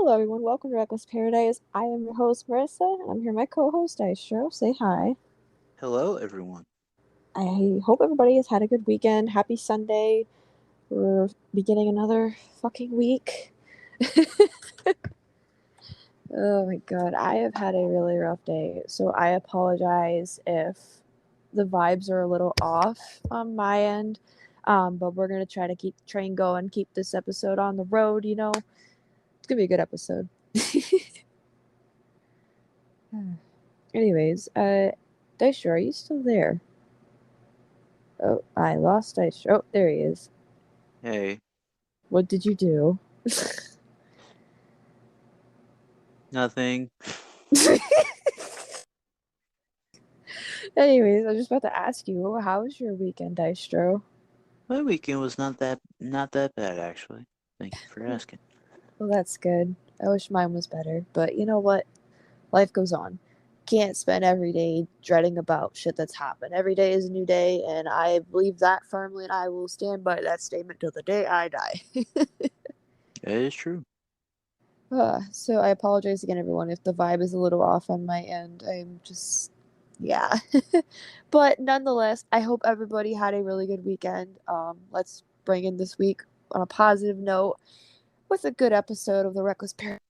Hello, everyone. Welcome to Reckless Paradise. I am your host, Marissa, and I'm here with my co-host, Dystro. Say hi. Hello, everyone. I hope everybody has had a good weekend. Happy Sunday. We're beginning another fucking week. Oh my god, I have had a really rough day, so I apologize if the vibes are a little off on my end. But we're gonna try to keep the train going, keep this episode on the road. It's gonna be a good episode. Anyways, Daisha, are you still there? Oh, I lost Daisha. Oh, there he is. Hey, What did you do? nothing. Anyways, I was just about to ask you, how was your weekend, Dystro? My weekend was not that bad actually. Thank you for asking. Well, that's good. I wish mine was better, but you know what? Life goes on. Can't spend every day dreading about shit that's happened. Every day is a new day, and I believe that firmly, and I will stand by that statement till the day I die. That is true. So I apologize again, everyone, if the vibe is a little off on my end. I'm just, yeah. But nonetheless, I hope everybody had a really good weekend. Let's bring in this week on a positive note with a good episode of the Reckless Parent.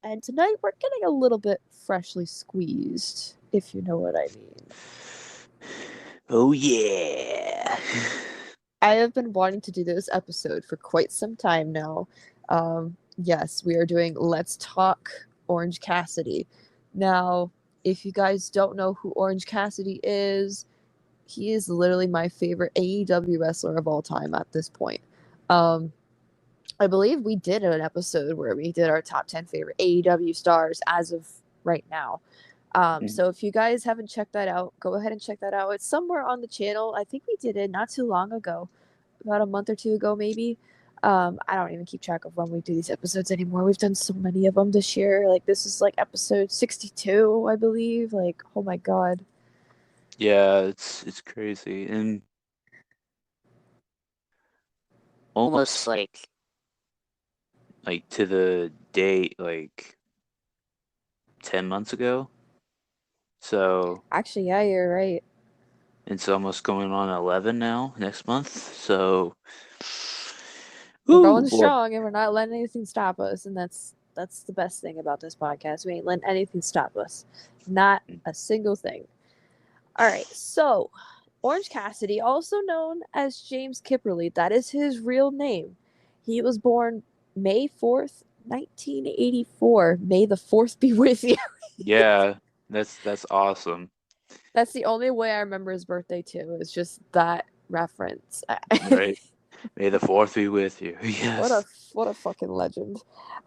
And tonight we're getting a little bit freshly squeezed, if you know what I mean. Oh yeah. I have been wanting to do this episode for quite some time now. Yes, we are doing Let's Talk Orange Cassidy. Now, if you guys don't know who Orange Cassidy is, he is literally my favorite AEW wrestler of all time at this point. Um, I believe we did an episode where we did our top 10 favorite AEW stars as of right now. So if you guys haven't checked that out, go ahead and check that out. It's somewhere on the channel. I think we did it not too long ago, about a month or two ago, maybe. I don't even keep track of when we do these episodes anymore. We've done so many of them this year. Like this is like episode 62, I believe. Like, oh my god. Yeah, it's crazy and almost like to the date like 10 months ago. So Actually, yeah, you're right. it's almost going on 11 now next month. So We're ooh going boy. strong and we're not letting anything stop us, and that's the best thing about this podcast. We ain't letting anything stop us. Not a single thing. All right, so Orange Cassidy, also known as James Kipperly, that is his real name. He was born May 4th, 1984. May the 4th be with you. Yeah, that's awesome. That's the only way I remember his birthday, too, is just that reference. Right. May the fourth be with you. what a Yes. what a fucking legend.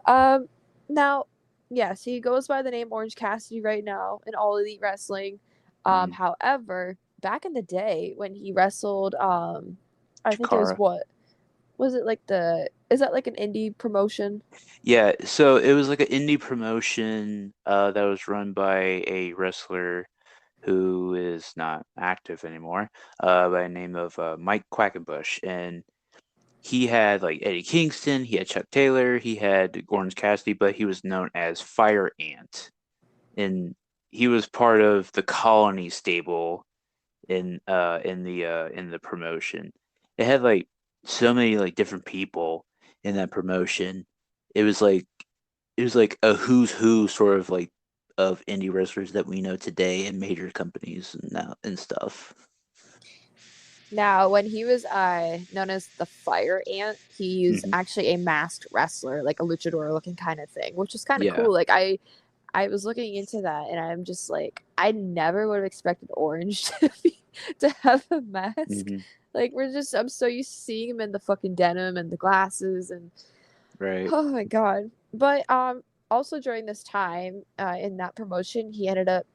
Um, Now, yes, he goes by the name Orange Cassidy right now in All Elite Wrestling. Mm. However, back in the day when he wrestled, I think it was Chikara. what was it like the is that like an indie promotion? Yeah, so it was like an indie promotion that was run by a wrestler who is not active anymore, by the name of Mike Quackenbush. And he had like Eddie Kingston, he had Chuck Taylor, he had Orange Cassidy, but he was known as Fire Ant. And he was part of the Colony stable in the promotion. It had like so many like different people in that promotion. It was like it was like a who's who sort of like of indie wrestlers that we know today in major companies and now and stuff. Now, when he was known as the Fire Ant, he's Hmm. actually a masked wrestler, like a luchador looking kind of thing, which is kind of Yeah. cool. Like I was looking into that, and I'm just like, I never would have expected Orange to have a mask. Hmm. Like I'm so used to seeing him in the fucking denim and the glasses, and Right. oh my god. But also during this time in that promotion, he ended up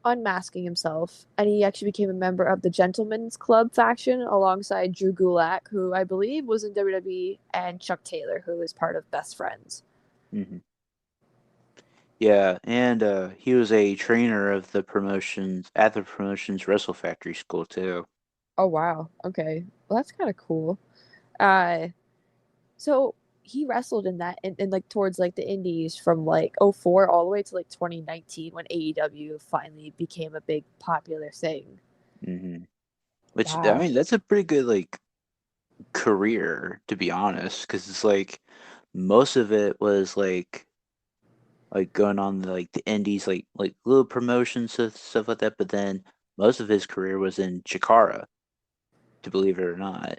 unmasking himself, and he actually became a member of the Gentlemen's Club faction alongside Drew Gulak, who I believe was in WWE, and Chuck Taylor, who is part of Best Friends. Hmm. Yeah, and he was a trainer of the promotions at the promotions Wrestle Factory School too. Oh wow. Okay. Well, that's kind of cool. Uh, so he wrestled in that in like towards like the indies from like '04 all the way to like 2019 when AEW finally became a big popular thing. Hmm. Which I Yeah. mean, that's a pretty good like career to be honest, because it's like most of it was like going on like the indies, like little promotions and stuff like that. But then most of his career was in Chikara, to believe it or not.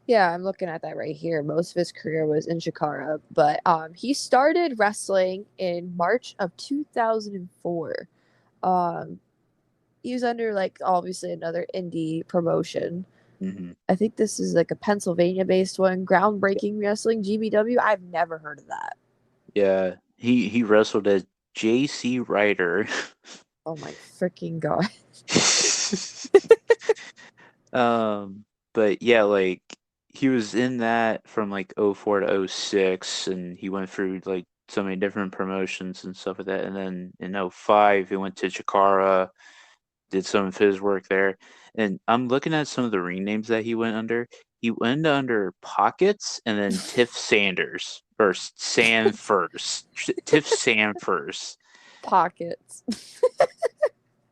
Yeah, I'm looking at that right here. Most of his career was in Chikara, but he started wrestling in March of 2004. Um he was under like obviously another indie promotion. Hmm. I think this is like a Pennsylvania based one, Groundbreaking Wrestling GBW. I've never heard of that. Yeah, he wrestled as J.C. Ryder. Oh my freaking god. But yeah, like he was in that from like '04 to '06, and he went through like so many different promotions and stuff like that. And then in '05 he went to Chikara, did some of his work there. And I'm looking at some of the ring names that he went under. He went under Pockets and then Tiff Sanders or Sam first. Tiff Sam first. Pockets.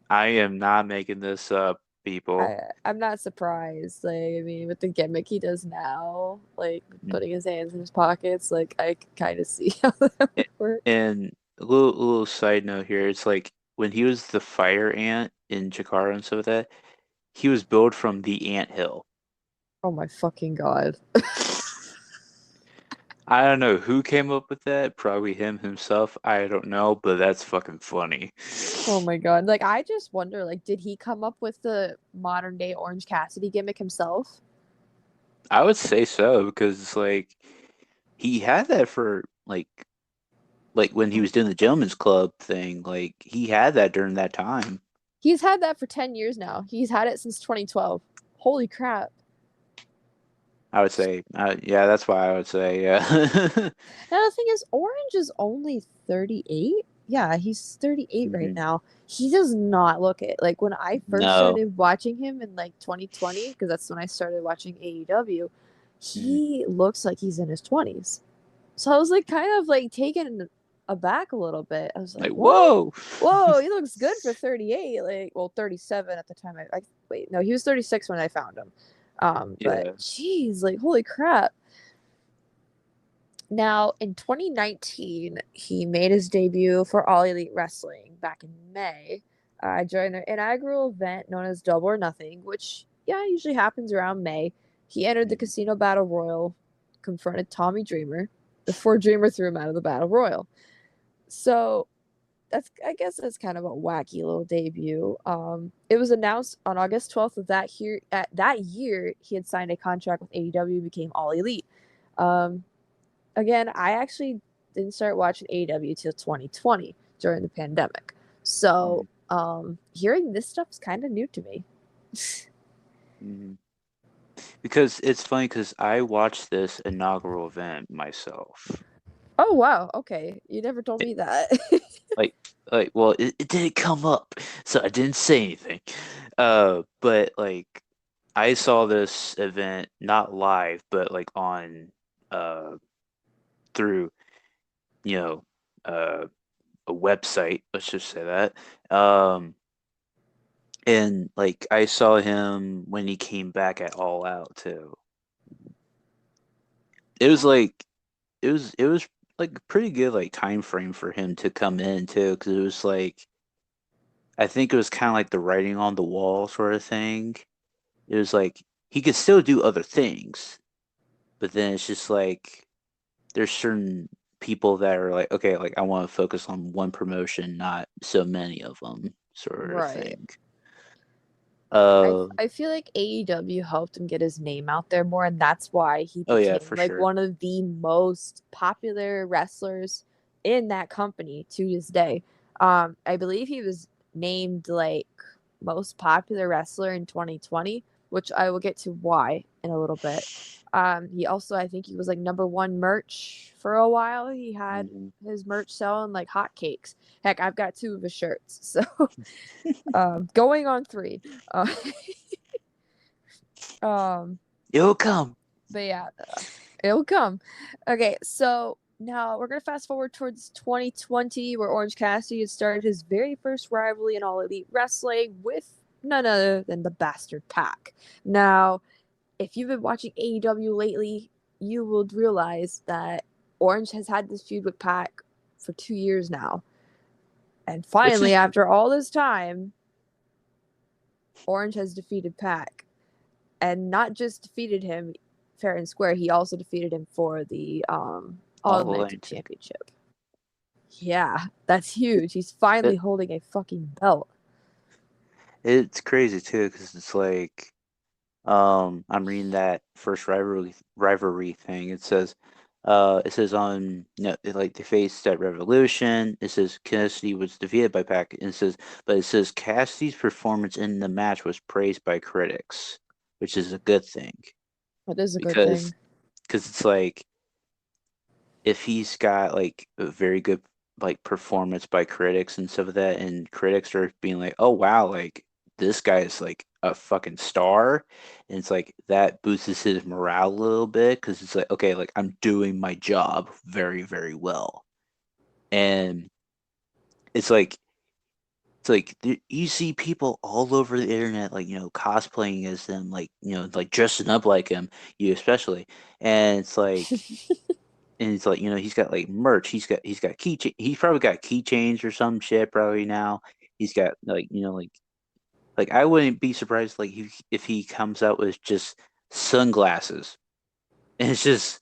I am not making this up, people. I'm not surprised. Like, I mean, with the gimmick he does now, like putting his hands in his pockets, like I can kind of see how that would A- work. And a little side note here, it's like when he was the fire ant in Jakara and stuff like that, he was billed from the ant hill. Oh my fucking god. I don't know who came up with that, probably him himself. I don't know, but that's fucking funny. Oh my god. Like I just wonder, like, did he come up with the modern day Orange Cassidy gimmick himself? I would say so because it's like he had that for like when he was doing the gentleman's club thing, like he had that during that time. He's had that for 10 years now. He's had it since 2012. Holy crap. I would say, yeah, that's why I would say, yeah. Now the thing is, Orange is only 38. Yeah, he's 38 right Hmm. now. He does not look it. Like when I first No. started watching him in like 2020, because that's when I started watching AEW, Mhm. he looks like he's in his 20s. So I was like kind of like taken aback a little bit. I was like, Like, "What? whoa. Whoa, he looks good for 38." Like, well, 37 at the time. I wait, no, he was 36 when I found him. But Yeah. geez, like holy crap. Now, in 2019, he made his debut for All Elite Wrestling back in May. During their inaugural event known as Double or Nothing, which, yeah, usually happens around May. He entered the Mhm. Casino Battle Royal, confronted Tommy Dreamer, before Dreamer threw him out of the Battle Royal. So, I guess that's kind of a wacky little debut. It was announced on August 12th of that year he had signed a contract with AEW, became All Elite. Um, Again, I actually didn't start watching AEW till 2020 during the pandemic. So, Mhm. hearing this stuff is kind of new to me. Mhm. Because it's funny because I watched this inaugural event myself. Oh wow, okay. You never told It, me that. like, well, it didn't come up, so I didn't say anything. But like, I saw this event not live, but like on, uh, through, you know, uh, a website. Let's just say that. And like, I saw him when he came back at All Out too. It was Oh, like it was like a pretty good like time frame for him to come in too, because it was like I think it was kind of like the writing on the wall sort of thing. It was like he could still do other things, but then it's just like there's certain people that are like, okay, like I want to focus on one promotion, not so many of them, sort of right. thing. I Uh, I feel like AEW helped him get his name out there more, and that's why he oh yeah, became for like sure. one of the most popular wrestlers in that company to this day. I believe he was named like most popular wrestler in 2020, which I will get to why in a little bit. He also, I think he was like number one merch for a while. He had Hmm. his merch selling like hotcakes. Heck, I've got two of his shirts. So, going on three. Uh, um, It'll come. but yeah, It'll come. Okay, so now we're gonna fast forward towards 2020, where Orange Cassidy had started his very first rivalry in All Elite Wrestling with none other than the Bastard Pack. Now, if you've been watching AEW lately, you will realize that Orange has had this feud with Pac for 2 years now. And Which finally, is after all this time, Orange has defeated Pac. And not just defeated him fair and square, he also defeated him for the All all Atlantic linked. Championship. Yeah, that's huge. He's finally It, holding a fucking belt. it's crazy too, because it's like, I'm reading that first rivalry thing. It says on, like they faced at Revolution. It says Cassidy was defeated by Pac. And but it says Cassidy's performance in the match was praised by critics, which is a good thing That is a good because thing. it's like if he's got like a very good like performance by critics and stuff like that, and critics are being like, "Oh wow, like this guy is like a fucking star," and it's like that boosts his morale a little bit because it's like, okay, like I'm doing my job very, very well, and it's like you see people all over the internet like cosplaying as them, like like dressing up like him, you especially, and it's like he's got like merch. He's got he's probably got keychains or some shit probably now. He's got like like I wouldn't be surprised like if he comes out with just sunglasses. And it's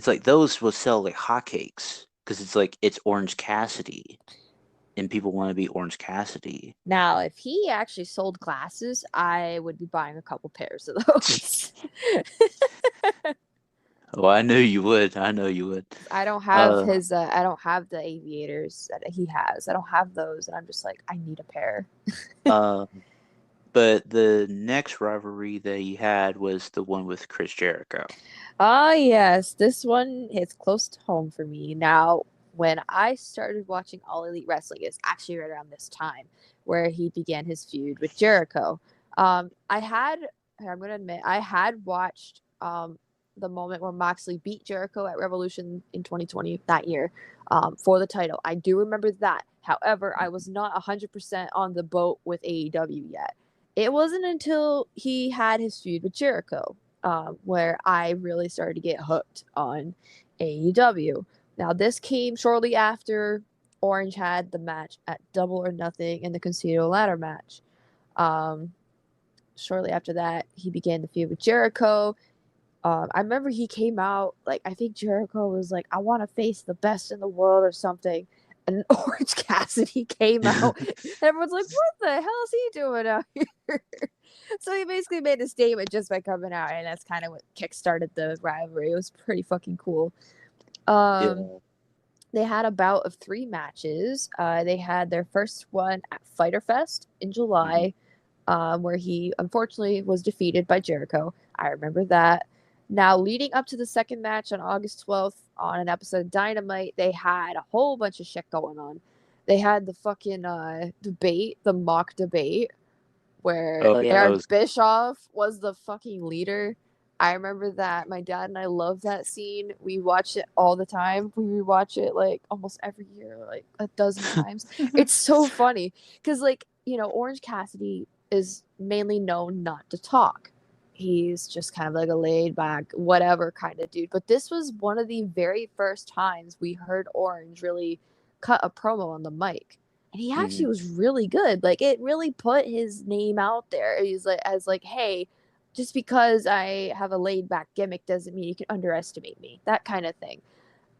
like those will sell like hotcakes because it's like it's Orange Cassidy and people want to be Orange Cassidy. Now, if he actually sold glasses, I would be buying a couple pairs of those. Well, I knew you would. I know you would. I don't have Uh, his I don't have the aviators that he has. I don't have those, and I'm just like, I need a pair. uh, but the next rivalry that he had was the one with Chris Jericho. Ah, yes, this one hits close to home for me. Now, when I started watching All Elite Wrestling, it's actually right around this time where he began his feud with Jericho. I had, I'm gonna admit, I had watched the moment where Moxley beat Jericho at Revolution in 2020 that year for the title. I do remember that. However, I was not 100% on the boat with AEW yet. It wasn't until he had his feud with Jericho where I really started to get hooked on AEW. Now, this came shortly after Orange had the match at Double or Nothing in the Concedo ladder match. Um, Shortly after that, he began the feud with Jericho. I remember he came out like I think Jericho was like, "I want to face the best in the world" or something, and Orange Cassidy came out. And everyone's like, "What the hell is he doing out here?" So he basically made a statement just by coming out, and that's kind of what kickstarted the rivalry. It was pretty fucking cool. Um, Yeah. they had a bout of 3 matches. They had their first one at Fighter Fest in Mhm. July, where he unfortunately was defeated by Jericho. I remember that. Now, leading up to the second match on August 12th on an episode of Dynamite, they had a whole bunch of shit going on. They had the fucking debate, the mock debate, where Oh yeah, that Eric was Bischoff was the fucking leader. I remember that. My dad and I love that scene. We watch it all the time. We rewatch it like almost every year, like a dozen times. It's so funny because, like, Orange Cassidy is mainly known not to talk. He's just kind of like a laid back, whatever kind of dude. But this was one of the very first times we heard Orange really cut a promo on the mic, and he actually Mhm. was really good. Like it really put his name out there. He's like as like, hey, just because I have a laid back gimmick doesn't mean you can underestimate me. That kind of thing.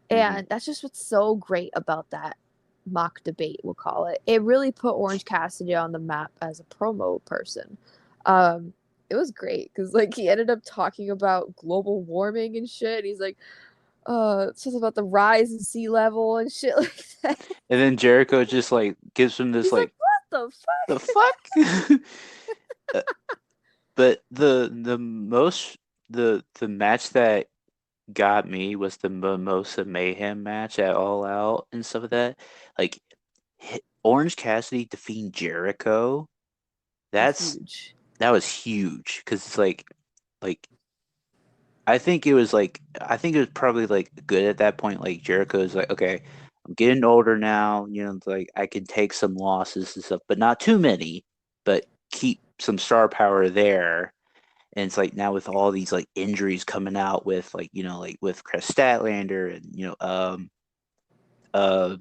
Mhm. And that's just what's so great about that mock debate, we'll call it. It really put Orange Cassidy on the map as a promo person. Um, it was great because like he ended up talking about global warming and shit. And he's like, something about the rise in sea level and shit like that. And then Jericho just like gives him this He's like, like what the the fuck? fuck. Uh, but the most the match that got me was the Mimosa Mayhem match at All Out and stuff like that. Like Orange Cassidy defeating Jericho. That's That's huge. that was huge because it's like I think it was probably like good at that point. Like Jericho's like, okay, I'm getting older now. You know, like I can take some losses and stuff, but not too many, but keep some star power there. And it's like now with all these like injuries coming out with like, you know, like with Chris Statlander and, uh,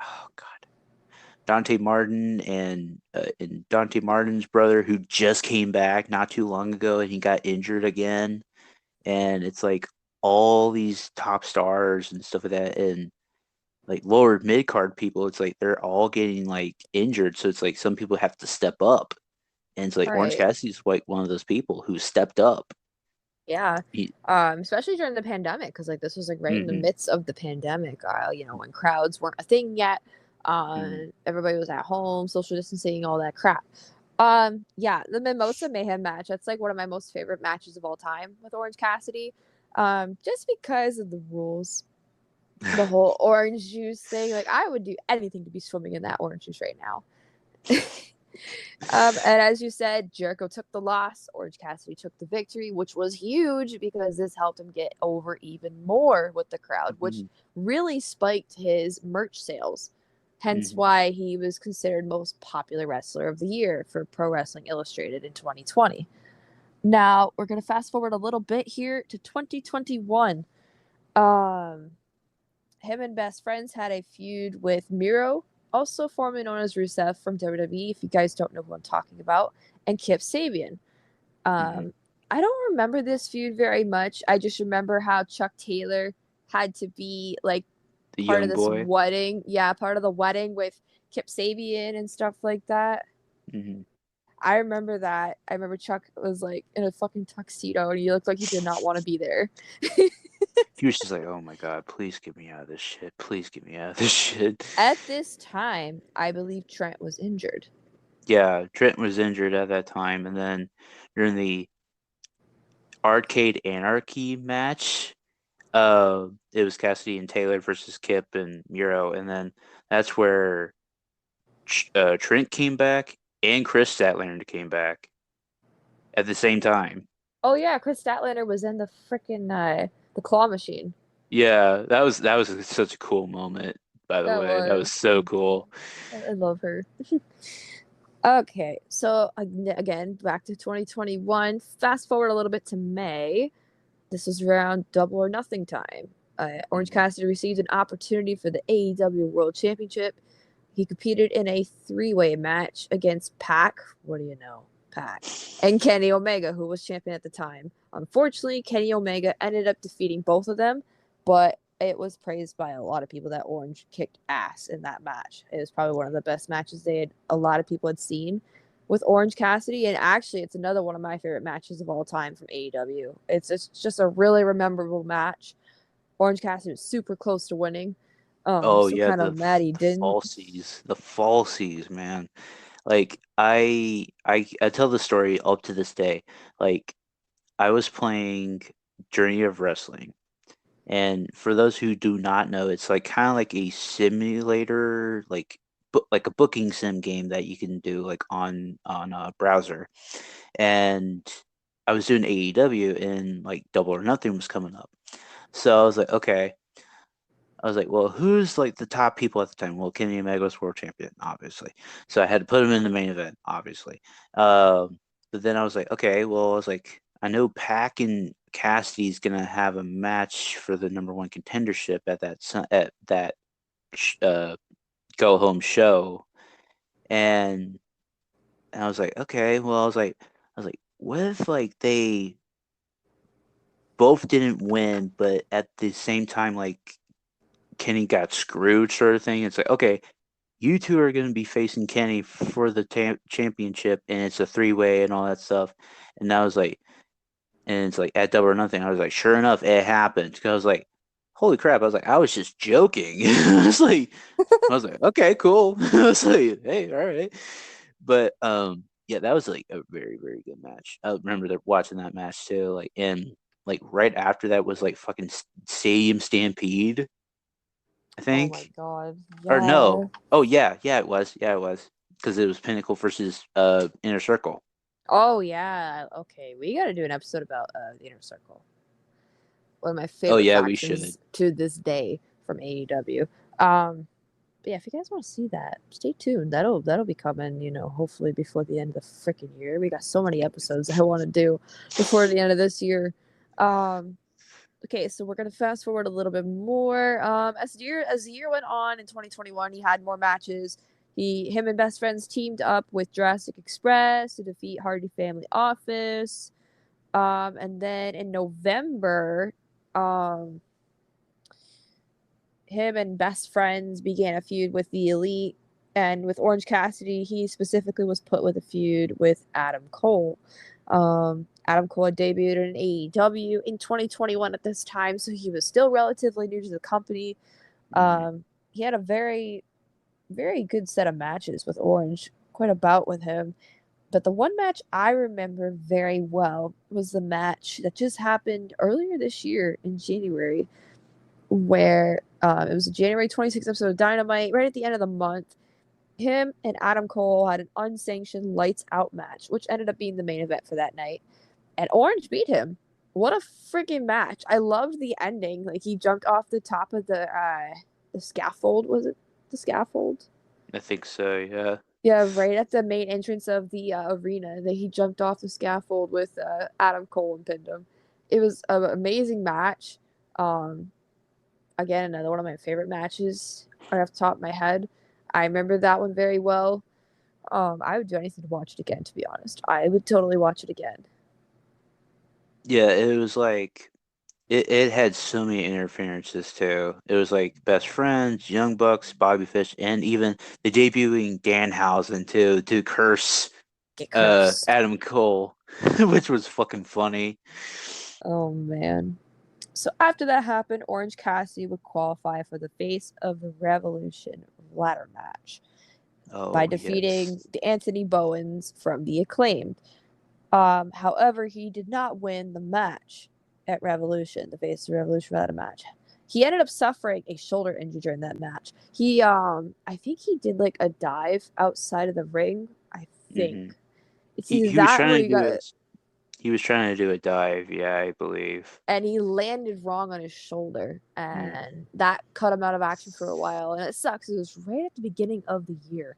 oh God, Dante Martin and Dante Martin's brother who just came back not too long ago and he got injured again. And it's like all these top stars and stuff like that and like lower mid card people, it's like they're all getting like injured. So it's like some people have to step up. And it's like Orange Right. Cassidy's like one of those people who stepped up. Yeah. He, Especially during the pandemic, because like this was like right in the hmm midst of the pandemic, when crowds weren't a thing yet. hmm Everybody was at home, social distancing, all that crap. Yeah, the Mimosa Mayhem match, that's like one of my most favorite matches of all time with Orange Cassidy. Just because of the rules. The whole orange juice thing. Like I would do anything to be swimming in that orange juice right now. And as you said, Jericho took the loss. Orange Cassidy took the victory, which was huge because this helped him get over even more with the crowd, which hmm really spiked his merch sales. Hence hmm why he was considered most popular wrestler of the year for Pro Wrestling Illustrated in 2020. Now, we're going to fast forward a little bit here to 2021. Um, Him and Best Friends had a feud with Miro, also formerly known as Rusev from WWE, if you guys don't know who I'm talking about, and Kip Sabian. hmm Um, I don't remember this feud very much. I just remember how Chuck Taylor had to be like The part of young this boy. wedding. Yeah, part of the wedding with Kip Sabian and stuff like that. hmm I remember that. I remember Chuck was like in a fucking tuxedo and he looked like he did not want to be there. He was just like, oh my God, please get me out of this shit. Please get me out of this shit. At this time, I believe Trent was injured. Yeah, Trent was injured at that time. And then during the Arcade Anarchy match, it was Cassidy and Taylor versus Kip and Miro. And then that's where Trent came back and Chris Statlander came back at the same time. Oh yeah, Chris Statlander was in the freaking the claw machine. Yeah, that was such a cool moment, by the That way. That was was. so cool. I love her. Okay, so again, back to 2021. Fast forward a little bit to May. This was around Double or Nothing time. Orange hmm Cassidy received an opportunity for the AEW World Championship. He competed in a three-way match against Pac. What do you know? Pac. And Kenny Omega, who was champion at the time. Unfortunately, Kenny Omega ended up defeating both of them, but it was praised by a lot of people that Orange kicked ass in that match. It was probably one of the best matches a lot of people had seen with Orange Cassidy, and actually, it's another one of my favorite matches of all time from AEW. It's just a really memorable match. Orange Cassidy was super close to winning. Oh So yeah, kind of mad he didn't. the falsies, man. Like I tell the story up to this day. Like I was playing Journey of Wrestling. And for those who do not know, it's like kind of like a simulator, like a booking sim game that you can do like on a browser. And I was doing AEW and like Double or Nothing was coming up. So I was like, okay. I was like, well, who's like the top people at the time? Well, Kenny Omega was world champion, obviously. So I had to put him in the main event, obviously. But then I was like, okay, well, I was like, I know Pac and Cassidy's gonna have a match for the number one contendership at that go home show, and I was like, okay, well, I was like, what if like they both didn't win, but at the same time, like Kenny got screwed, sort of thing. It's like, okay, you two are going to be facing Kenny for the championship, and it's a three-way and all that stuff. And I was like, and it's like at Double or Nothing. I was like, sure enough, it happened. Because I was like, holy crap! I was like, I was just joking. I was like, okay, cool. I was like, hey, all right. But yeah, that was like a very, very good match. I remember watching that match too. Like, and like right after that was like fucking Stadium Stampede, I Oh my think. god. Or no. Yeah. Oh yeah, yeah, it was. Yeah, it was. Because it was Pinnacle versus Inner Circle. Oh yeah. Okay, we got to do an episode about the Inner Circle. One of my Oh favorite yeah, we should. factions to this day from AEW. But yeah, if you guys want to see that, stay tuned. That'll be coming, hopefully before the end of the freaking year. We got so many episodes I want to do before the end of this year. Um, okay, so we're gonna fast forward a little bit more. As the year went on in 2021, he had more matches. Him and Best Friends teamed up with Jurassic Express to defeat Hardy Family Office. And then in November, um, him and Best Friends began a feud with the Elite, and with Orange Cassidy, he specifically was put with a feud with Adam Cole. Adam Cole had debuted in AEW in 2021 at this time, so he was still relatively new to the company. Mm. He had a very, very good set of matches with Orange, quite a bout with him. But the one match I remember very well was the match that just happened earlier this year in January, where it was a January 26th episode of Dynamite, right at the end of the month. Him and Adam Cole had an unsanctioned lights out match, which ended up being the main event for that night. And Orange beat him. What a freaking match. I loved the ending. Like, he jumped off the top of the scaffold. Was it the scaffold? I think so. Yeah. Yeah, right at the main entrance of the arena. That he jumped off the scaffold with Adam Cole and pinned him. It was an amazing match. Um, Again, another one of my favorite matches right off the top of my head. I remember that one very well. I would do anything to watch it again, to be honest. I would totally watch it again. Yeah, it was like it had so many interferences too. It was like Best Friends, Young Bucks, Bobby Fish, and even the debuting Danhausen to curse Get cursed. Adam Cole, which was fucking funny. Oh man. So after that happened, Orange Cassidy would qualify for the Face of the Revolution ladder match by Oh defeating yes. the Anthony Bowens from the Acclaimed. However, he did not win the match at Revolution, the Face of Revolution ladder match. He ended up suffering a shoulder injury during that match. I think he did like a dive outside of the ring. I think Hmm. it's He either he was that or trying he to do got it. He was trying to do a dive. Yeah, I believe. and he landed wrong on his shoulder, Mm. and that cut him out of action for a while. And it sucks. It was right at the beginning of the year.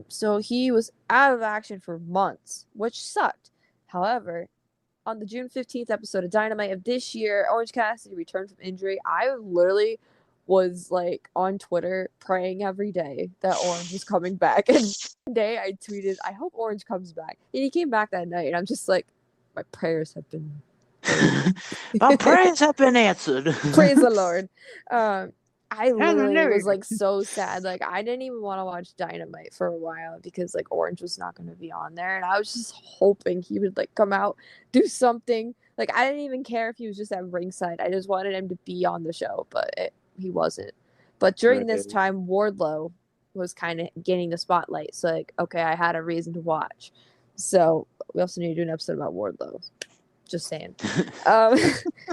So he was out of action for months, which sucked. However, on the June 15th episode of Dynamite of this year, Orange Cassidy returned from injury. I literally was like on Twitter praying every day that Orange was coming back. And one day I tweeted, I hope Orange comes back. And he came back that night, and I'm just like, my prayers have been heard. My prayers have been answered. Praise the Lord. Um, I literally was Hallelujah. like so sad. Like, I didn't even want to watch Dynamite for a while because like Orange was not going to be on there, and I was just hoping he would like come out, do something. Like, I didn't even care if he was just at ringside. I just wanted him to be on the show, but he wasn't. But during this Right. time, Wardlow was kind of gaining the spotlight. So like, okay, I had a reason to watch. So we also need to do an episode about Wardlow. Just saying. Um,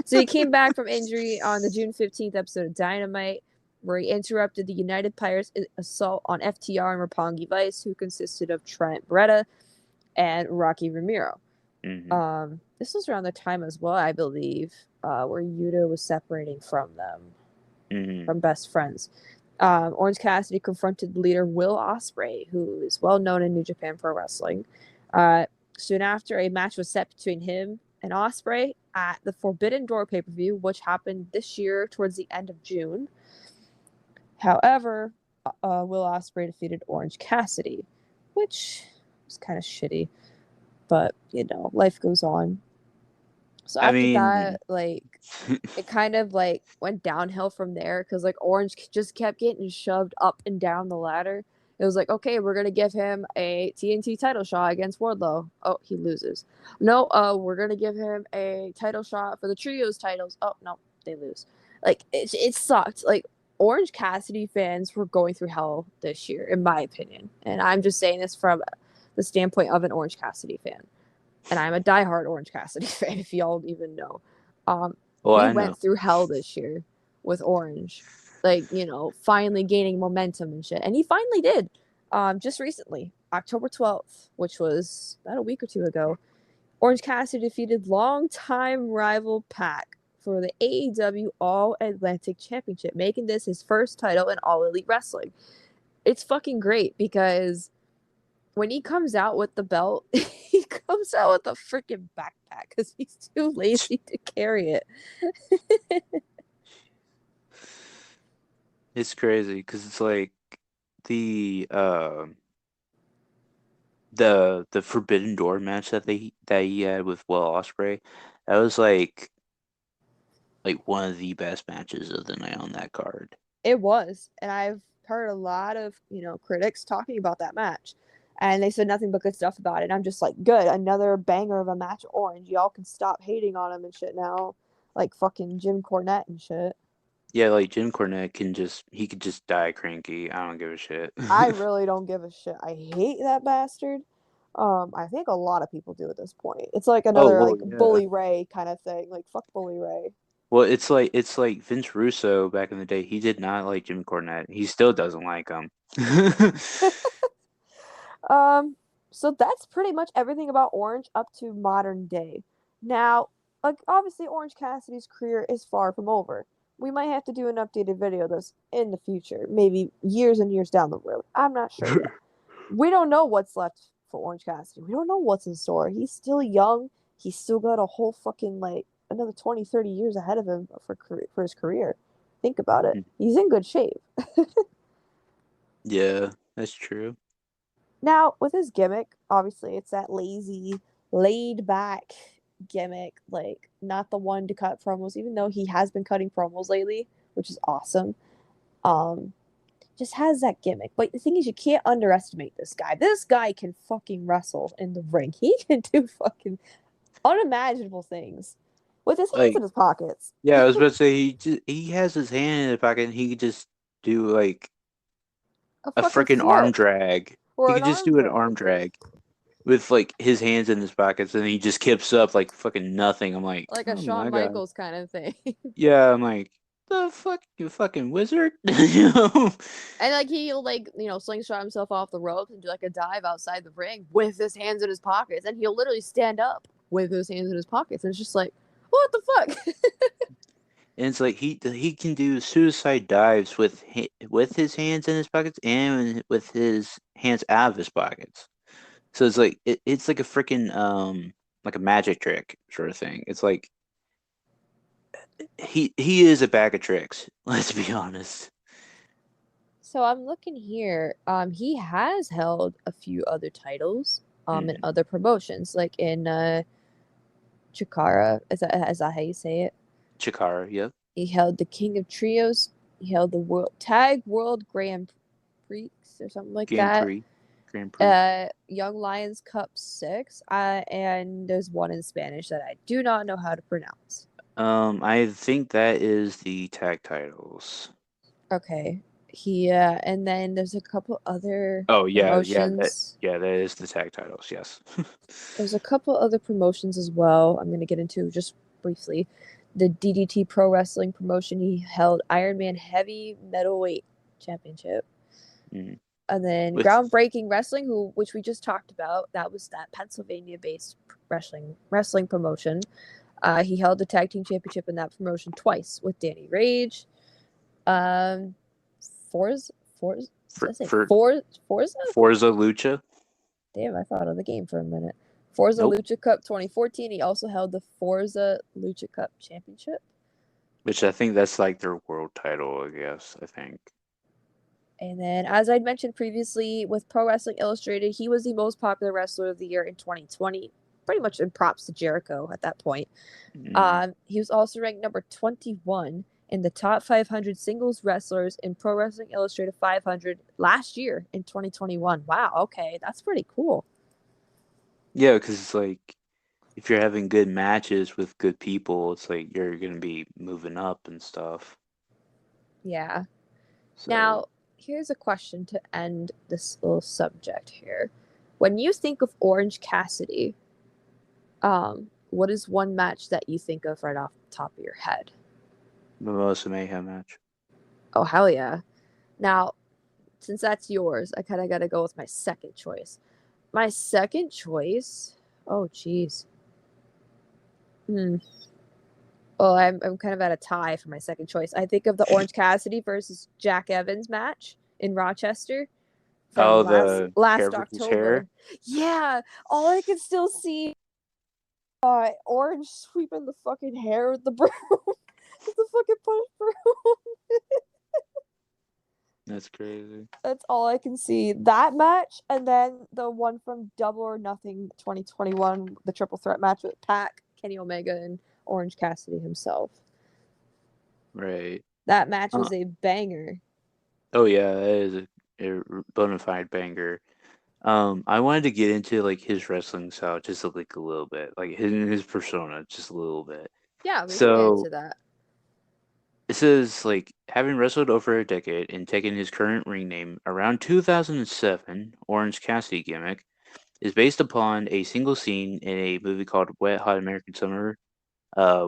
so he came back from injury on the June 15th episode of Dynamite, where he interrupted the United Pirates' assault on FTR and Roppongi Vice, who consisted of Trent Beretta and Rocky Romero. Hmm. This was around the time as well, I believe, where Yuta was separating from them, Hmm. from Best Friends. Orange Cassidy confronted leader Will Ospreay, who is well known in New Japan Pro Wrestling. Soon after, a match was set between him and Ospreay at the Forbidden Door pay-per-view, which happened this year towards the end of June. However, Will Ospreay defeated Orange Cassidy, which was kind of shitty, but life goes on. So I after mean, that, like, it kind of like went downhill from there because like Orange just kept getting shoved up and down the ladder. It was like, okay, we're gonna give him a TNT title shot against Wardlow. Oh, he loses. No, we're gonna give him a title shot for the trios titles. Oh no, they lose. Like, it sucked. Like, Orange Cassidy fans were going through hell this year, in my opinion, and I'm just saying this from the standpoint of an Orange Cassidy fan, and I'm a diehard Orange Cassidy fan, if y'all even know. well, We I went know. through hell this year with Orange, like, finally gaining momentum and shit, and he finally did. Just recently, October 12th, which was about a week or two ago, Orange Cassidy defeated longtime rival Pac for the AEW All Atlantic Championship, making this his first title in All Elite Wrestling. It's fucking great because when he comes out with the belt, he comes out with a freaking backpack because he's too lazy to carry it. It's crazy because it's like the uh the Forbidden Door match that he had with Will Ospreay. That was like one of the best matches of the night on that card. It was, and I've heard a lot of critics talking about that match, and they said nothing but good stuff about it. And I'm just like, good, another banger of a match. Orange, y'all can stop hating on him and shit now, like fucking Jim Cornette and shit. Yeah, like Jim Cornette he could just die cranky. I don't give a shit. I really don't give a shit. I hate that bastard. I think a lot of people do at this point. It's like Oh another well, like yeah. Bully Ray kind of thing. Like fuck Bully Ray. Well, it's like Vince Russo back in the day. He did not like Jim Cornette. He still doesn't like him. Um, so that's pretty much everything about Orange up to modern day. Now, like obviously Orange Cassidy's career is far from over. We might have to do an updated video of this in the future, maybe years and years down the road. I'm not sure yet. We don't know what's left for Orange Cassidy. We don't know what's in store. He's still young. He's still got a whole fucking like another 20, 30 years ahead of him for his career. Think about it. He's in good shape. Yeah, that's true. Now, with his gimmick, obviously it's that lazy, laid back gimmick, like not the one to cut promos, even though he has been cutting promos lately, which is awesome. Um, just has that gimmick. But the thing is, you can't underestimate this guy. This guy can fucking wrestle in the ring. He can do fucking unimaginable things with his hands in Like, his pockets. yeah, I was about to say he has his hand in his pocket and he could just do like A a fucking freaking arm flip drag. He or an could just arm do an drag. arm drag with like his hands in his pockets and he just kips up like fucking nothing. I'm like, Like a oh Shawn my god. Michaels kind of thing. Yeah, I'm like, the fuck, you fucking wizard? You know? And like he'll like slingshot himself off the ropes and do like a dive outside the ring with his hands in his pockets, and he'll literally stand up with his hands in his pockets, and it's just like, what the fuck? And it's like he can do suicide dives with his hands in his pockets and with his hands out of his pockets. So it's like it's like a freaking like a magic trick sort of thing. It's like he is a bag of tricks. Let's be honest. So I'm looking here. He has held a few other titles in Mm. other promotions, like in Chikara. Is that how you say it? Chikara, yep. He held the King of Trios. He held the World Grand Prix or something like Grand that. Prix, Grand Prix. Young Lions Cup 6, and there's one in Spanish that I do not know how to pronounce. I think that is the tag titles. Okay. And then there's a couple other Oh yeah, promotions. yeah, that is the tag titles. Yes. There's a couple other promotions as well. I'm going to get into just briefly. The DDT Pro Wrestling promotion, he held Iron Man Heavy Metalweight Championship. Mm. And then With Groundbreaking Wrestling, which we just talked about, that was that Pennsylvania-based wrestling promotion. He held the tag team championship in that promotion twice with Danny Rage. Forza, Forza, did I say for Forza? Forza Lucha. Damn, I thought of the game for a minute. Forza Nope. Lucha Cup 2014. He also held the Forza Lucha Cup championship. Which I think that's like their world title, I guess. I think. And then, as I'd mentioned previously, with Pro Wrestling Illustrated, he was the most popular wrestler of the year in 2020. Pretty much in props to Jericho at that point. Mm. He was also ranked number 21 in the top 500 singles wrestlers in Pro Wrestling Illustrated 500 last year in 2021. Wow, okay, that's pretty cool. Yeah, because it's like if you're having good matches with good people, it's like you're gonna be moving up and stuff. Yeah. So Now, here's a question to end this little subject here. When you think of Orange Cassidy, what is one match that you think of right off the top of your head? Mimosa Mayhem match. Oh, hell yeah. Now, since that's yours, I kind of got to go with my second choice. My second choice, oh, jeez. Hmm. Oh, I'm kind of at a tie for my second choice. I think of the Orange Cassidy versus Jack Evans match in Rochester from Oh, last the hair last versus hair. October. Yeah, all I can still see Orange sweeping the fucking hair with the broom. With the fucking punch broom. That's crazy. That's all I can see. That match, and then the one from Double or Nothing 2021, the triple threat match with Pac, Kenny Omega, and Orange Cassidy himself. Right. That match Uh, was a banger. oh yeah, that is a bona fide banger. I wanted to get into like his wrestling style just like a little bit, like his persona just a little bit. Yeah, we can get So into that. it says like having wrestled over a decade and taken his current ring name around 2007, Orange Cassidy gimmick is based upon a single scene in a movie called Wet Hot American Summer,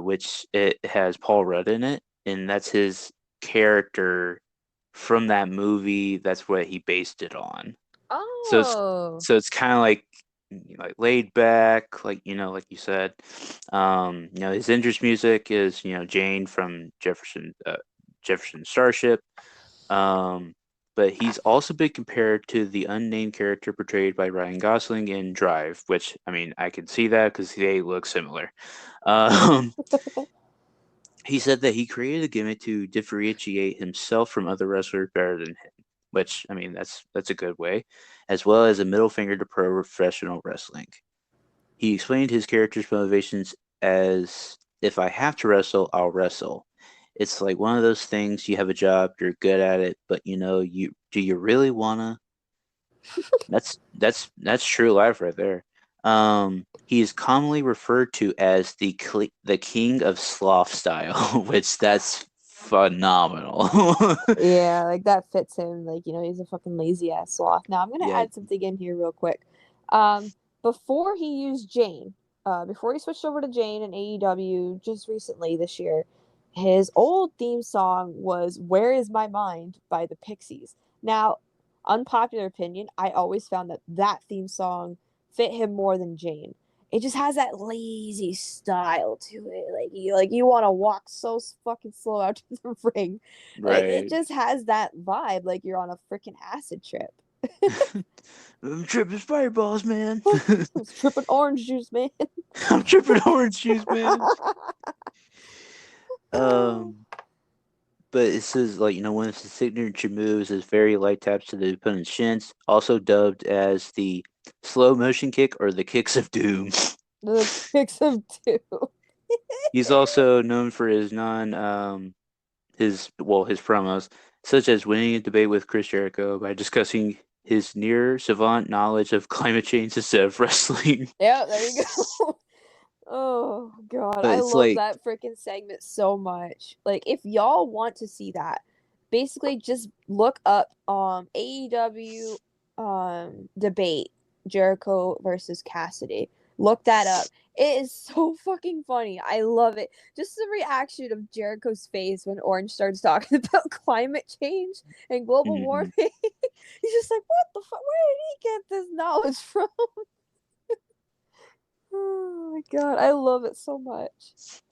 which it has Paul Rudd in it, and that's his character from that movie. That's what he based it on. So it's Oh, kind of like laid back, like like you said. His interest music is Jane from Jefferson Starship. Um, but he's also been compared to the unnamed character portrayed by Ryan Gosling in Drive, which I mean I can see that because they look similar. Um, he said that he created a gimmick to differentiate himself from other wrestlers better than him, which I mean that's a good way, as well as a middle finger to professional wrestling. He explained his character's motivations as if I have to wrestle, I'll wrestle. It's like one of those things you have a job, you're good at it, but you do you really wanna? That's true life right there. He is commonly referred to as the king of sloth style, which that's phenomenal. yeah, like that fits him. Like, he's a fucking lazy ass sloth. Now, I'm gonna Yeah. add something in here real quick. Um, before he used Jane, before he switched over to Jane in AEW just recently this year, his old theme song was "Where Is My Mind" by the Pixies. Now, unpopular opinion, I always found that theme song fit him more than Jane. It just has that lazy style to it. Like you want to walk so fucking slow out to the ring. Like it Right. just has that vibe, like you're on a freaking acid trip. I'm tripping fireballs, man. I was tripping orange juice, man. I'm tripping orange juice, man. Um, but it says like one of his signature moves is very light taps to the opponent's shins, also dubbed as the slow motion kick or the kicks of doom. The kicks him too. He's also known for his promos, such as winning a debate with Chris Jericho by discussing his near savant knowledge of climate change instead of wrestling. Yeah, there you go. Oh god, But I it's love like, that freaking segment so much. Like if y'all want to see that, basically just look up AEW debate Jericho versus Cassidy. Look that up. It is so fucking funny. I love it. Just the reaction of Jericho's face when Orange starts talking about climate change and global warming. mhm. He's just like, "What the fuck? Where did he get this knowledge from?" Oh my god, I love it so much.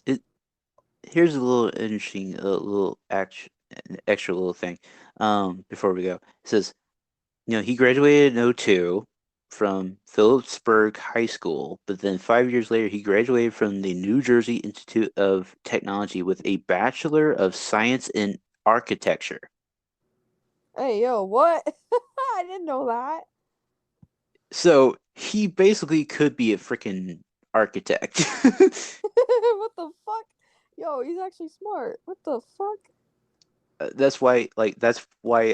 it Here's a little interesting, little extra little thing. Before we go, it says he graduated in '02 from Phillipsburg High School, but then 5 years later, he graduated from the New Jersey Institute of Technology with a Bachelor of Science in Architecture. Hey, yo, what? I didn't know that. So he basically could be a freaking architect. What the fuck? Yo, he's actually smart. What the fuck? That's why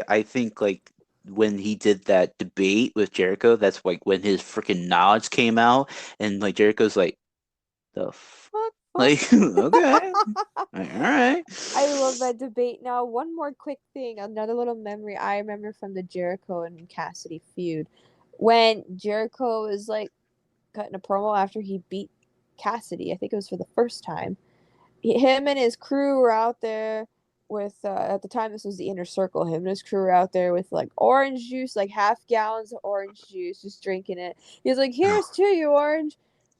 I think like when he did that debate with Jericho, that's like when his freaking knowledge came out, and like Jericho's like, the fuck, Fuck. like okay, all right. I love that debate. Now, one more quick thing, another little memory I remember from the Jericho and Cassidy feud. When Jericho was like cutting a promo after he beat Cassidy, I think it was for the first time. Him and his crew were out there with at the time this was the inner circle. Him and his crew were out there with like orange juice, like half gallons of orange juice, just drinking it. He's like, "Here's to you, orange."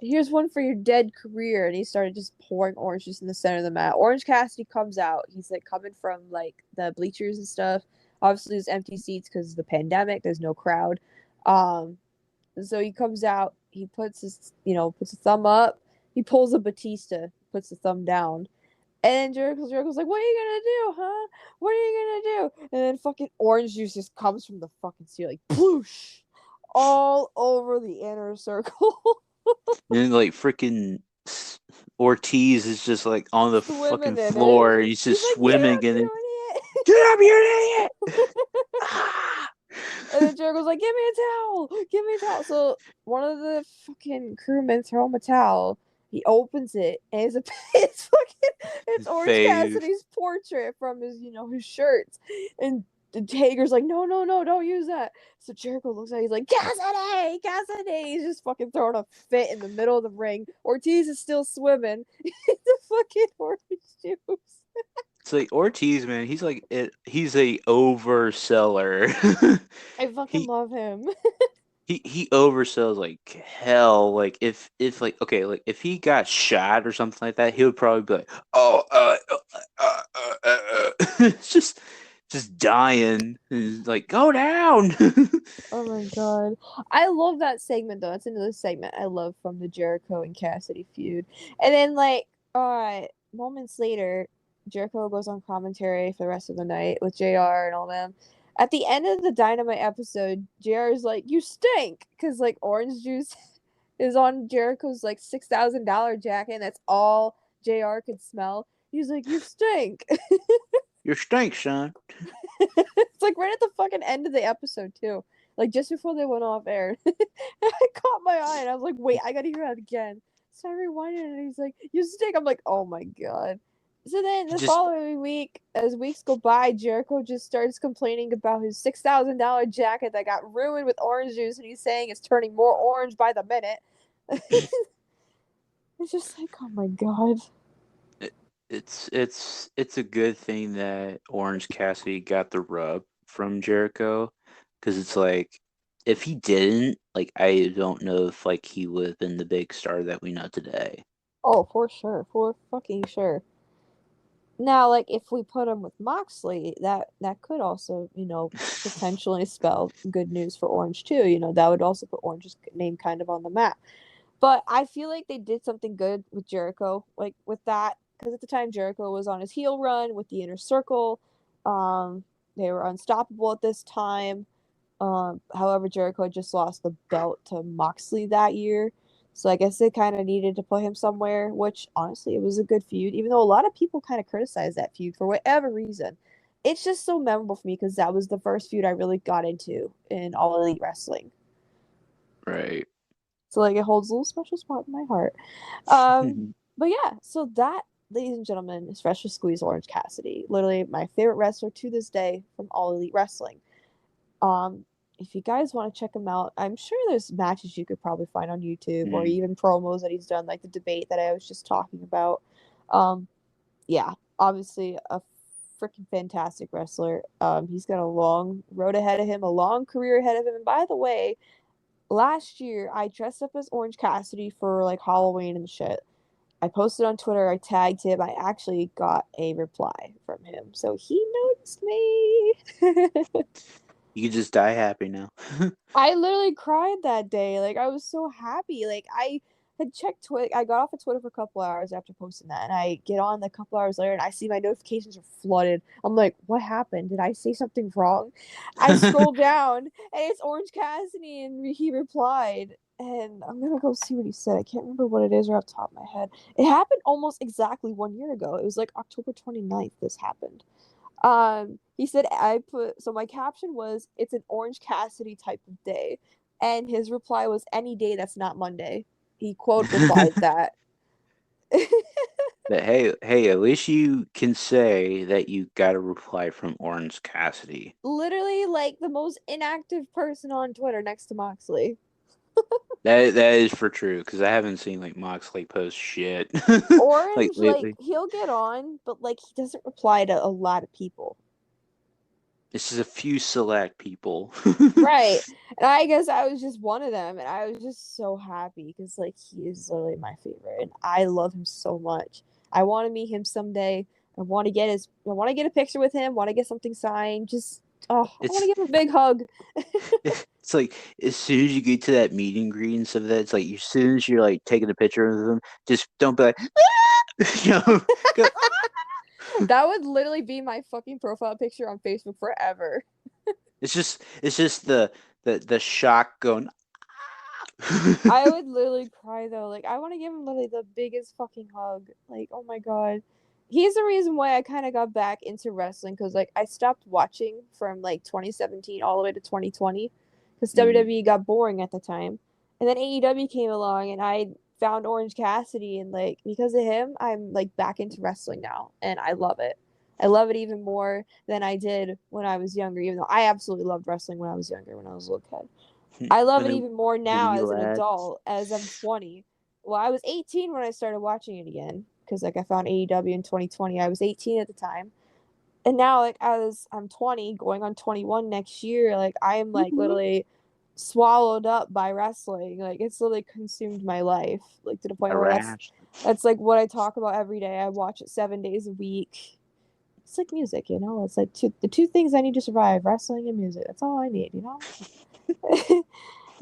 here's one for your dead career. And he started just pouring orange juice in the center of the mat. Orange Cassidy comes out. He's like coming from like the bleachers and stuff. Obviously, there's empty seats because of the pandemic. There's no crowd. Um, so he comes out. He puts his, puts a thumb up. He pulls a Batista, puts the thumb down. And Jericho's like, what are you gonna do, huh? What are you gonna do? And then fucking orange juice just comes from the fucking ceiling. Ploosh! All over the inner circle. And then like freaking Ortiz is just like on the fucking Swimming in it. floor. He's He's just like, get swimming up, in it. you Get up, you idiot! idiot! Ah! And then Jericho's like, give me a towel! Give me a towel. So one of the fucking crewmen throw him a towel. He opens it, and it's His Orange face. Cassidy's portrait from his shirts. And the Hager's like, no, no, no, don't use that. So Jericho looks at it, he's like, Cassidy! Cassidy! He's just fucking throwing a fit in the middle of the ring. Ortiz is still swimming in the fucking orange juice. It's like Ortiz, man. He's like he's a overseller. I fucking he love him. he oversells like hell. Like if like okay, like if he got shot or something like that, he would probably be like, oh it's just dying. And like go down. Oh my god. I love that segment though. That's another segment I love from the Jericho and Cassidy feud. And then like moments later, Jericho goes on commentary for the rest of the night with JR and all them. At the end of the Dynamite episode, JR is like, you stink! Cause like orange juice is on Jericho's like $6,000 jacket and that's all JR could smell. He's like, you stink. You stink, son. It's like right at the fucking end of the episode too. Like just before they went off air. I caught my eye and I was like, wait, I gotta hear that again. So I rewinded it and he's like, you stink. I'm like, oh my god. So then He the just following week, as weeks go by, Jericho just starts complaining about his $6,000 jacket that got ruined with orange juice, and he's saying it's turning more orange by the minute. It's just like, oh my god. it's a good thing that Orange Cassidy got the rub from Jericho, because it's like if he didn't, like I don't know if like he would have been the big star that we know today. Oh, for sure, for fucking sure. Now, like if we put him with Moxley, that could also, potentially spell good news for Orange too. That would also put Orange's name kind of on the map. But I feel like they did something good with Jericho, like with that, because at the time Jericho was on his heel run with the Inner Circle. Um, they were unstoppable at this time. However, Jericho just lost the belt to Moxley that year. So I guess they kind of needed to put him somewhere, which honestly, it was a good feud, even though a lot of people kind of criticized that feud for whatever reason. It's just so memorable for me because that was the first feud I really got into in All Elite Wrestling. Right. So like it holds a little special spot in my heart. But yeah, so that, ladies and gentlemen, is Freshly Squeezed Orange Cassidy. Literally my favorite wrestler to this day from All Elite Wrestling. Um, if you guys want to check him out, I'm sure there's matches you could probably find on YouTube or Mm. even promos that he's done, like the debate that I was just talking about. Um, yeah, obviously a freaking fantastic wrestler. He's got a long road ahead of him, a long career ahead of him. And by the way, last year I dressed up as Orange Cassidy for like Halloween and shit. I posted on Twitter, I tagged him. I actually got a reply from him. So he noticed me. You could just die happy now. I literally cried that day. Like I was so happy. Like I had checked Twitter. I got off of Twitter for a couple hours after posting that, and I get on a couple hours later, and I see my notifications are flooded. I'm like, what happened? Did I say something wrong? I scroll down, and it's Orange Cassidy, and he replied. And I'm gonna go see what he said. I can't remember what it is right off the top of my head. It happened almost exactly 1 year ago. It was like October 29th. This happened. He said my caption was it's an Orange Cassidy type of day, and his reply was any day that's not Monday. He quote replied that. But hey, at least you can say that you got a reply from Orange Cassidy. Literally like the most inactive person on Twitter next to Moxley. That is for true, because I haven't seen like Moxley post shit like Orange, like lately. he'll get on, but like he doesn't reply to a lot of people. It's just a few select people. Right. And I guess I was just one of them, and I was just so happy because like he is literally my favorite, and I love him so much. I want to meet him someday. I want to get a picture with him. Want to get something signed. Just I want to It's give him a big hug. it's like as soon as you get to that meet and greet and stuff, that it's like as soon as you're like taking a picture of them, just don't be like, you know, go. That would literally be my fucking profile picture on Facebook forever. It's just the shock going. I would literally cry though. Like I want to give him literally the biggest fucking hug. Like oh my god. He's the reason why I kind of got back into wrestling because like I stopped watching from like 2017 all the way to 2020 because Mm, WWE got boring at the time. And then AEW came along and I found Orange Cassidy and like because of him I'm like back into wrestling now and I love it. I love it even more than I did when I was younger, even though I absolutely loved wrestling when I was younger, when I was a little kid. I love when it the even more the now wee as an lads. adult, as I'm 20. Well, I was 18 when I started watching it again because like I found AEW in 2020. I was 18 at the time. And now like I'm 20 going on 21 next year, like I am like literally swallowed up by wrestling. Like it's literally consumed my life like to the point where Harassed. that's like what I talk about every day. I watch it 7 days a week. It's like music, you know? It's like the two things I need to survive, wrestling and music. That's all I need, you know?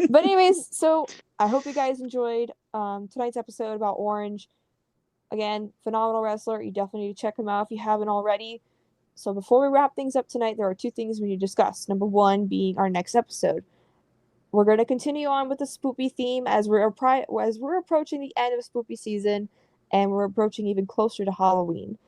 But anyways, so I hope you guys enjoyed tonight's episode about Orange. Again, phenomenal wrestler. You definitely need to check him out if you haven't already. So before we wrap things up tonight, there are two things we need to discuss. Number one being our next episode. We're going to continue on with the spoopy theme as we're approaching the end of spoopy season, and we're approaching even closer to Halloween.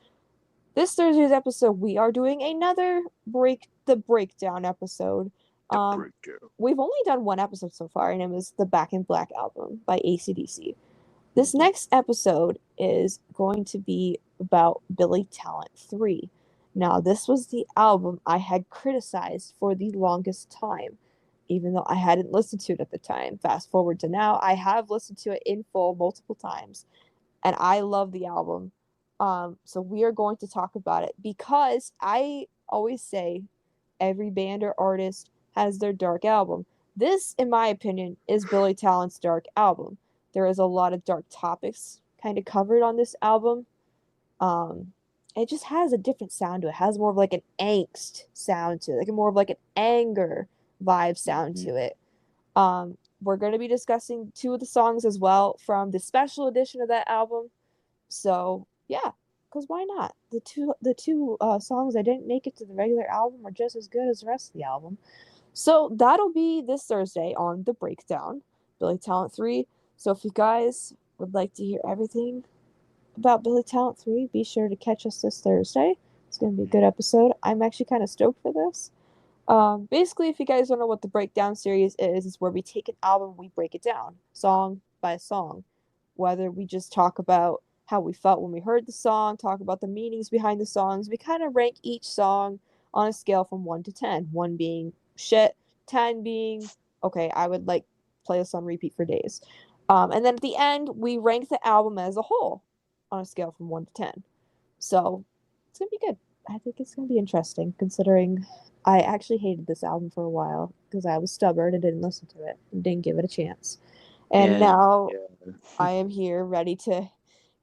This Thursday's episode, we are doing another breakdown episode. The Um, breakdown. we've only done one episode so far, and it was the Back in Black album by AC/DC. This Mhm. next episode is going to be about Billy Talent 3. Now, this was the album I had criticized for the longest time, even though I hadn't listened to it at the time. Fast forward to now, I have listened to it in full multiple times and I love the album. So we are going to talk about it because I always say every band or artist has their dark album. This, in my opinion, is Billy Talent's dark album. There is a lot of dark topics kind of covered on this album. Um, it just has a different sound to it. It has more of like an angst sound to it, like more of like an anger vibe sound Mhm. to it. We're going to be discussing two of the songs as well from the special edition of that album. So yeah, because why not? The two songs that didn't make it to the regular album are just as good as the rest of the album. So that'll be this Thursday on the breakdown, Billy Talent 3. So if you guys would like to hear everything about Billy Talent 3, be sure to catch us this Thursday. It's going to be a good episode. I'm actually kind of stoked for this. Basically, if you guys don't know what the breakdown series is, it's where we take an album, we break it down, song by song. Whether we just talk about how we felt when we heard the song, talk about the meanings behind the songs, we kind of rank each song on a scale from 1 to 10. 1 being shit, 10 being, okay, I would like play this on repeat for days. And then at the end, we rank the album as a whole on a scale from 1 to 10. So it's going to be good. I think it's going to be interesting considering I actually hated this album for a while because I was stubborn and didn't listen to it and didn't give it a chance. And And now yeah, I am here ready to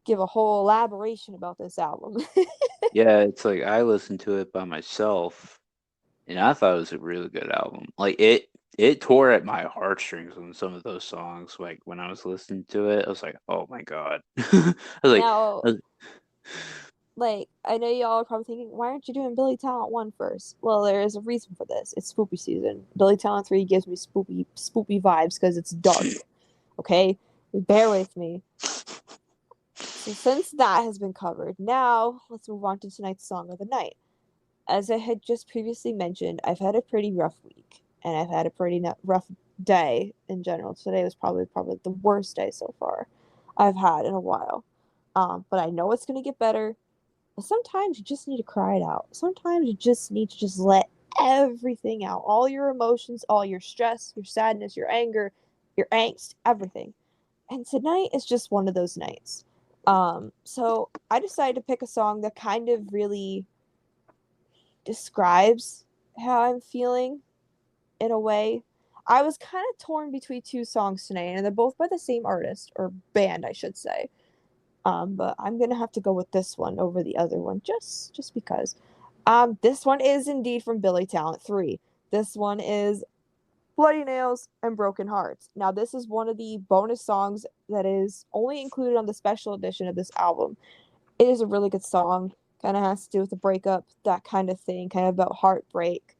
give a whole elaboration about this album. yeah, it's like I listened to it by myself, and I thought it was a really good album. Like it tore at my heartstrings on some of those songs. Like when I was listening to it, I was like, oh my god. I was like, Now, I was- like, I know y'all are probably thinking, why aren't you doing Billy Talent 1 first? Well, there is a reason for this. It's spoopy season. Billy Talent 3 gives me spoopy vibes because it's dark. Okay? Bear with me. So since that has been covered, now let's move on to tonight's song of the night. As I had just previously mentioned, I've had a pretty rough week, and I've had a pretty rough day in general. Today was probably the worst day so far I've had in a while. But I know it's gonna get better. But sometimes you just need to cry it out. Sometimes you just need to just let everything out, all your emotions, all your stress, your sadness, your anger, your angst, everything. And tonight is just one of those nights. So I decided to pick a song that kind of really describes how I'm feeling in a way. I was kind of torn between two songs tonight, and they're both by the same artist or band, I should say. But I'm gonna have to go with this one over the other one, just because. This one is indeed from Billy Talent 3. This one is Bloody Nails and Broken Hearts. Now, this is one of the bonus songs that is only included on the special edition of this album. It is a really good song. Kind of has to do with the breakup, that kind of thing, kind of about heartbreak.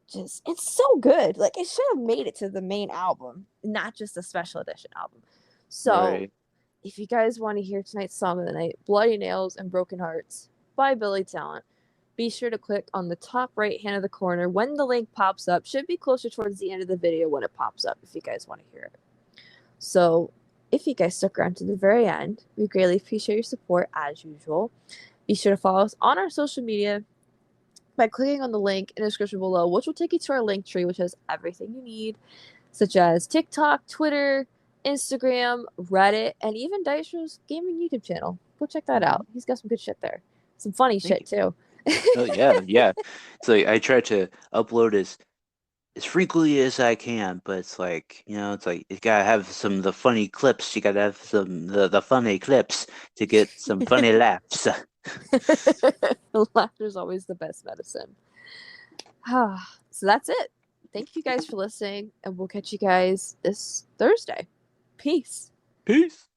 Just, it's so good. Like, it should have made it to the main album, not just the special edition album. So, Right. if you guys want to hear tonight's song of the night, Bloody Nails and Broken Hearts by Billy Talent, be sure to click on the top right hand of the corner when the link pops up. Should be closer towards the end of the video when it pops up if you guys want to hear it. So, if you guys stuck around to the very end, we greatly appreciate your support as usual. Be sure to follow us on our social media by clicking on the link in the description below, which will take you to our link tree, which has everything you need, such as TikTok, Twitter, Instagram, Reddit, and even Dystro's gaming YouTube channel. Go check that Mhm. out. He's got some good shit there. Some funny Thank shit you. too. Oh yeah, yeah. It's like I try to upload as frequently as I can, but it's like, it's like you gotta have some of the funny clips. You gotta have some the funny clips to get some funny laughs. Laughter is always the best medicine. So that's it. Thank you guys for listening, and we'll catch you guys this Thursday. Peace. Peace.